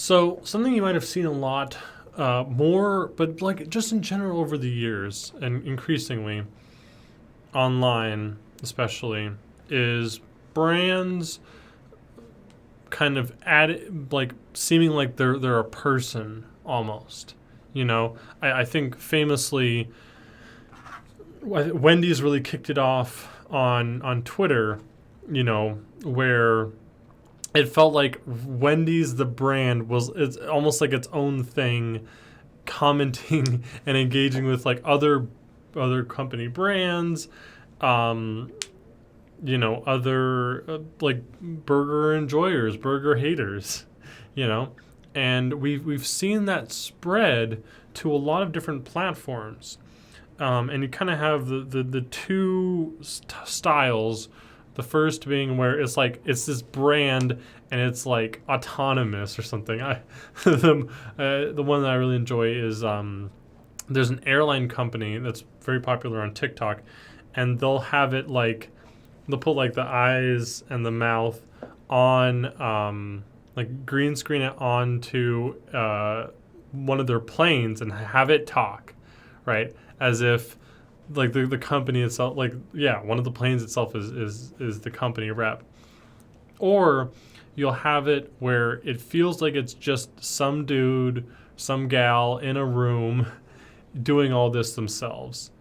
So something you might have seen a lot more, but like just in general over the years and increasingly online, especially, is brands kind of like seeming like they're a person almost. I think famously, Wendy's really kicked it off on Twitter. Where it felt like Wendy's the brand it's almost like its own thing, commenting and engaging with like other company brands, other like burger enjoyers, burger haters, and we've seen that spread to a lot of different platforms, and you kind of have the two styles. The first being where it's like it's this brand and it's like autonomous or something. The one that I really enjoy is there's an airline company that's very popular on TikTok, and they'll have it like they'll put like the eyes and the mouth on like green screen it onto one of their planes and have it talk, right? As if like the company itself, like, yeah, one of the planes itself is the company rep. Or you'll have it where it feels like it's just some dude, some gal in a room doing all this themselves,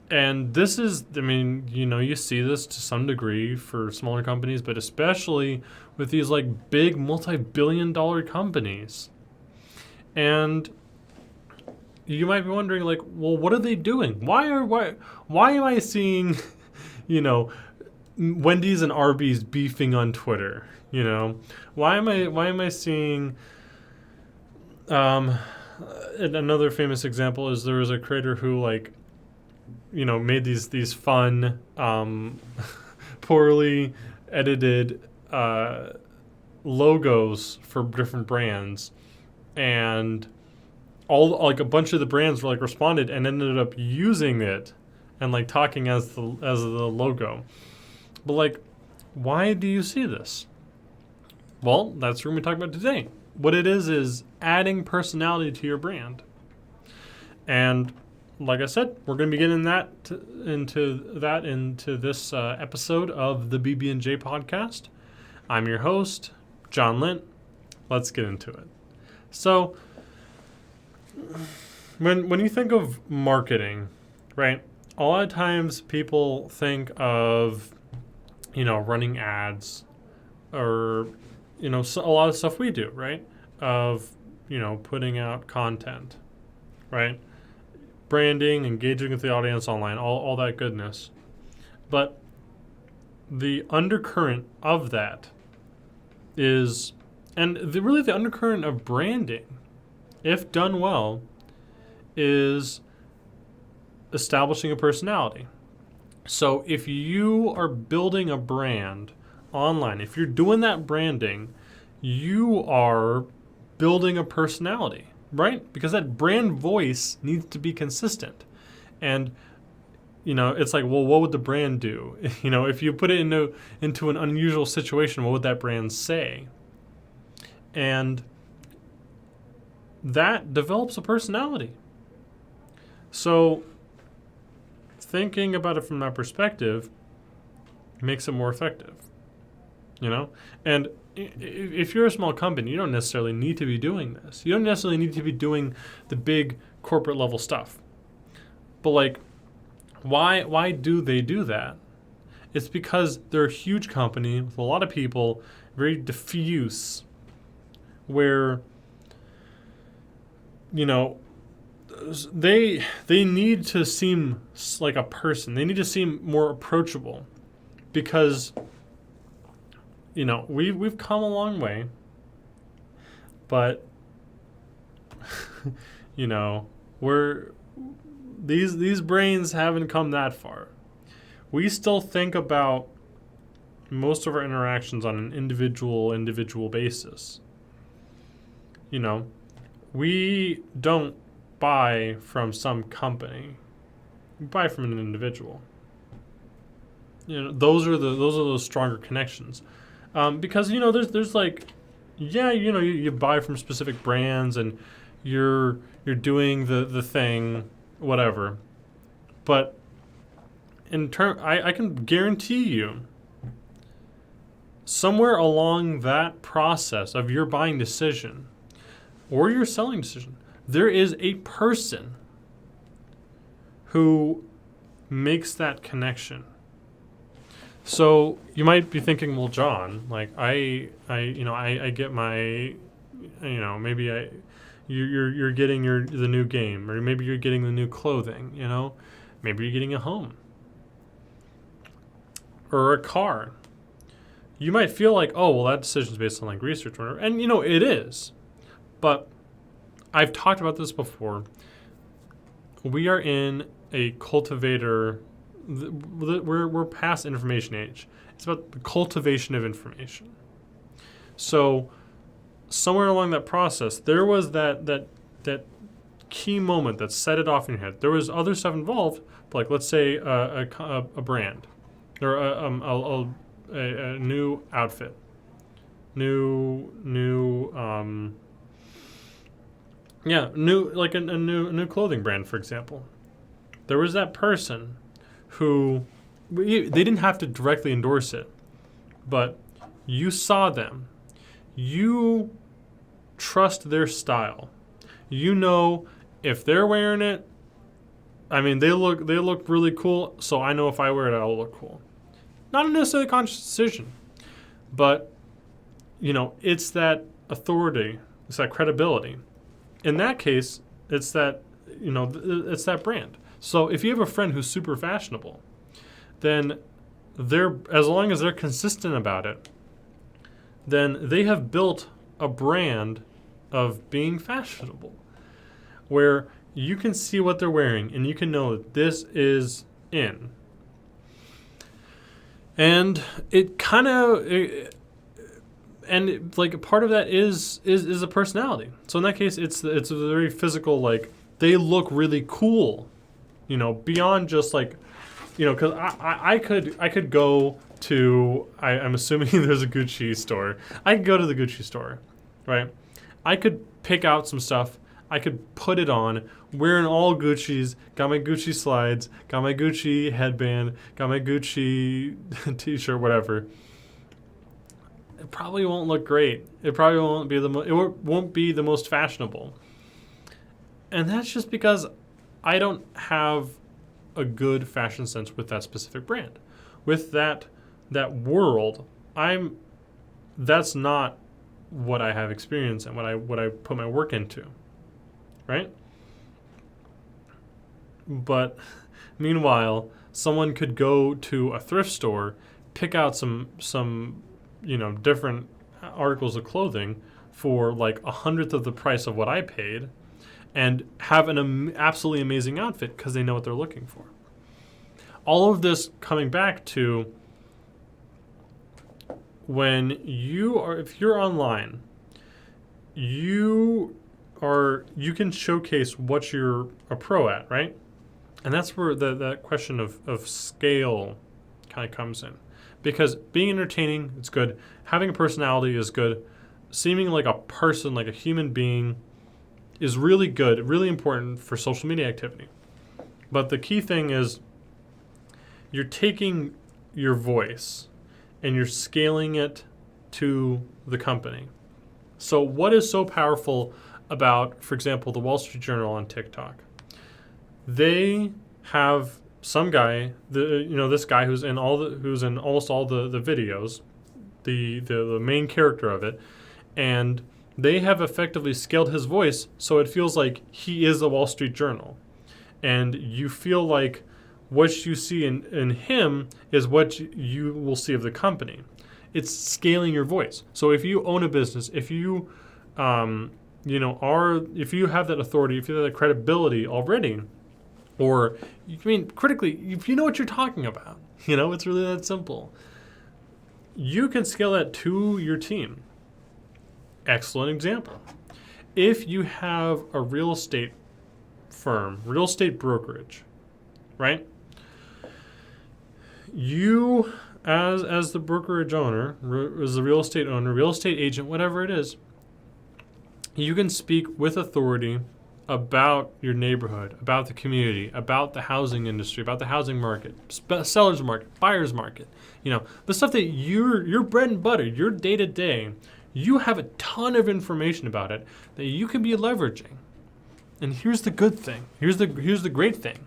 And this is, you see this to some degree for smaller companies, but especially with these like big multi-billion-dollar companies. And you might be wondering, like, well, what are they doing? Why am I seeing, Wendy's and Arby's beefing on Twitter? Why am I seeing? Another famous example is there was a creator who made these fun, poorly edited logos for different brands, and all like a bunch of the brands were like responded and ended up using it and like talking as the logo. But like, why do you see this? Well, that's what we're going to talk about today. What it is adding personality to your brand. And like I said, we're going to be getting into this episode of the BB&J podcast. I'm your host, John Lint. Let's get into it. So, when you think of marketing, right? A lot of times people think of, running ads, or a lot of stuff we do, right? Of putting out content, right? Branding, engaging with the audience online, all that goodness. But the undercurrent of that is, and really the undercurrent of branding, if done well, is establishing a personality. So if you are building a brand online, if you're doing that branding, you are building a personality, right? Because that brand voice needs to be consistent. And, it's like, well, what would the brand do? If you put it into an unusual situation, what would that brand say? And that develops a personality. So thinking about it from that perspective makes it more effective, And if you're a small company, you don't necessarily need to be doing this. You don't necessarily need to be doing the big corporate level stuff. But like, why do they do that? It's because they're a huge company with a lot of people, very diffuse, where they need to seem like a person. They need to seem more approachable, because we've come a long way, but we're these brains haven't come that far. We still think about most of our interactions on an individual basis. We don't buy from some company. We buy from an individual. Those are those stronger connections, because there's like, yeah, you buy from specific brands and you're doing the thing, whatever. But I can guarantee you, somewhere along that process of your buying decision or your selling decision, there is a person who makes that connection. So you might be thinking, well, John, like I get my, maybe you're getting the new game, or maybe you're getting the new clothing, maybe you're getting a home or a car. You might feel like, oh, well, that decision is based on like research or whatever, and it is. But I've talked about this before. We are in a cultivator. We're past information age. It's about the cultivation of information. So somewhere along that process, there was that key moment that set it off in your head. There was other stuff involved, like let's say a brand or a new outfit, new like a new clothing brand, for example. There was that person who they didn't have to directly endorse it, but you saw them. You trust their style. If they're wearing it, I mean, they look really cool, so I know if I wear it, I'll look cool. Not a necessarily conscious decision, but it's that authority, it's that credibility. In that case, it's that it's that brand. So if you have a friend who's super fashionable, then as long as they're consistent about it, then they have built a brand of being fashionable, where you can see what they're wearing and you can know that this is in. And it kind of, like part of that is a personality. So in that case, it's a very physical, like they look really cool, beyond just like, because I could go to, I'm assuming there's a Gucci store. I could go to the Gucci store, right? I could pick out some stuff. I could put it on, wearing all Gucci's, got my Gucci slides, got my Gucci headband, got my Gucci t-shirt, whatever. It probably won't look great. It probably won't be the most fashionable. And that's just because I don't have a good fashion sense with that specific brand. With that world, that's not what I have experience and what I put my work into. Right? But meanwhile, someone could go to a thrift store, pick out some different articles of clothing for like 1/100th of the price of what I paid, and have an absolutely amazing outfit because they know what they're looking for. All of this coming back to if you're online, you can showcase what you're a pro at, right? And that's where that question of scale kind of comes in. Because being entertaining, it's good. Having a personality is good. Seeming like a person, like a human being, is really good, really important for social media activity. But the key thing is you're taking your voice and you're scaling it to the company. So what is so powerful about, for example, the Wall Street Journal on TikTok? They have some guy, this guy who's in almost all the videos, the main character of it, and they have effectively scaled his voice so it feels like he is the Wall Street Journal, and you feel like what you see in him is what you will see of the company. It's scaling your voice. So if you own a business, if you if you have that authority, if you have that credibility already, or critically, if you know what you're talking about, it's really that simple. You can scale that to your team. Excellent example. If you have a real estate firm, real estate brokerage, right? You as the brokerage owner, as the real estate owner, real estate agent, whatever it is, you can speak with authority about your neighborhood, about the community, about the housing industry, about the housing market, seller's market, buyer's market. The stuff that your bread and butter, your day to day, you have a ton of information about it that you can be leveraging. And here's the good thing. Here's the great thing.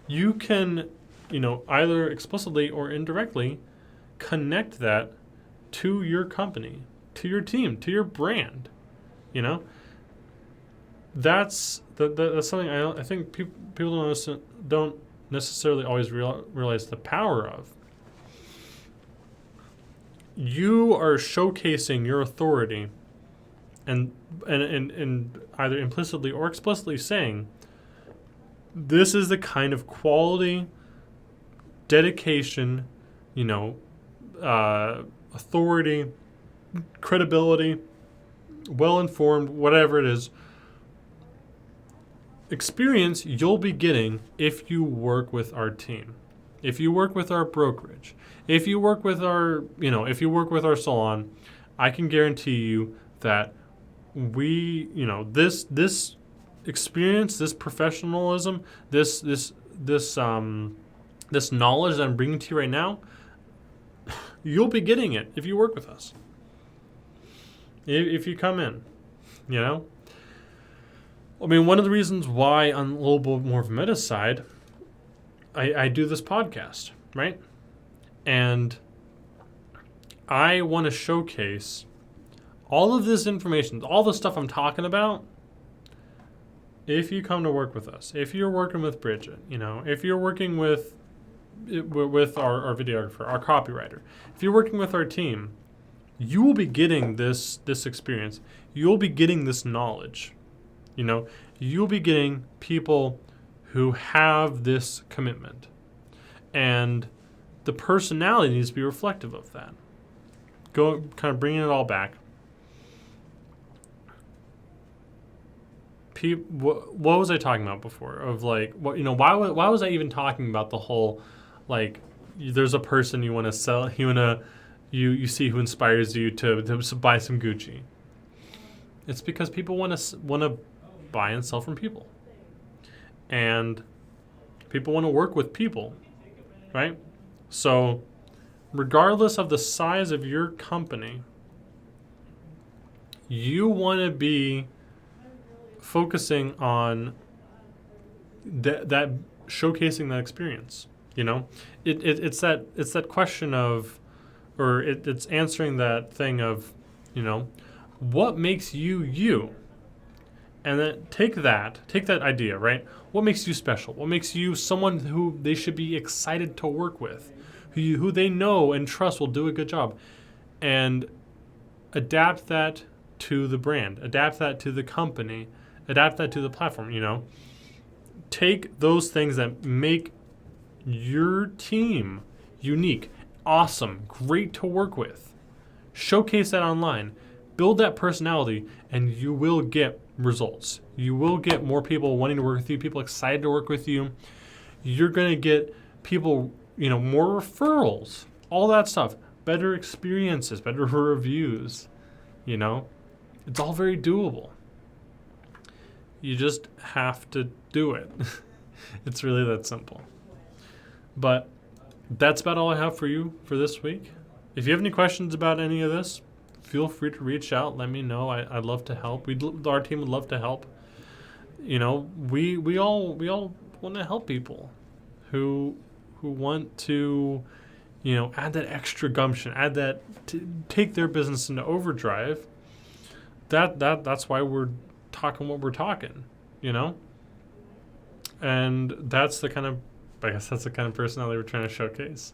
You can, either explicitly or indirectly connect that to your company, to your team, to your brand. That's something I think people don't necessarily always realize the power of. You are showcasing your authority and either implicitly or explicitly saying, this is the kind of quality, dedication, authority, credibility, well-informed, whatever it is, experience you'll be getting if you work with our team, if you work with our brokerage, if you work with our salon. I can guarantee you that this experience, this professionalism, this knowledge that I'm bringing to you right now, you'll be getting it if you work with us. If you come in, one of the reasons why, on a little bit more of a meta side, I do this podcast, right? And I want to showcase all of this information, all the stuff I'm talking about, if you come to work with us. If you're working with Bridget, if you're working with our videographer, our copywriter, if you're working with our team, you will be getting this experience. You'll be getting this knowledge. You'll be getting people who have this commitment. And the personality needs to be reflective of that. Kind of bringing it all back. What was I talking about before? Of why was I even talking about the whole, there's a person you want to sell, you see who inspires you to buy some Gucci. It's because people want to buy and sell from people, and people want to work with people, right? So, regardless of the size of your company, you want to be focusing on that showcasing that experience. It's that question of, or it's answering that thing of, what makes you you, and then take that idea, right? What makes you special? What makes you someone who they should be excited to work with, who they know and trust will do a good job, and adapt that to the brand, adapt that to the company, adapt that to the platform. Take those things that make your team unique, awesome, great to work with. Showcase that online. Build that personality, and you will get results. You will get more people wanting to work with you, people excited to work with you. You're going to get people, more referrals, all that stuff, better experiences, better reviews. It's all very doable. You just have to do it. It's really that simple. But that's about all I have for you for this week. If you have any questions about any of this, feel free to reach out. Let me know. I'd love to help. Our team would love to help. We all want to help people who want to, add that extra gumption, add that to take their business into overdrive. That's why we're talking what we're talking, and that's the kind of personality we're trying to showcase.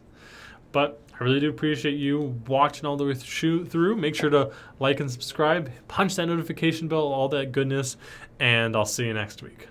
But I really do appreciate you watching all the way through. Make sure to like and subscribe, punch that notification bell, all that goodness, and I'll see you next week.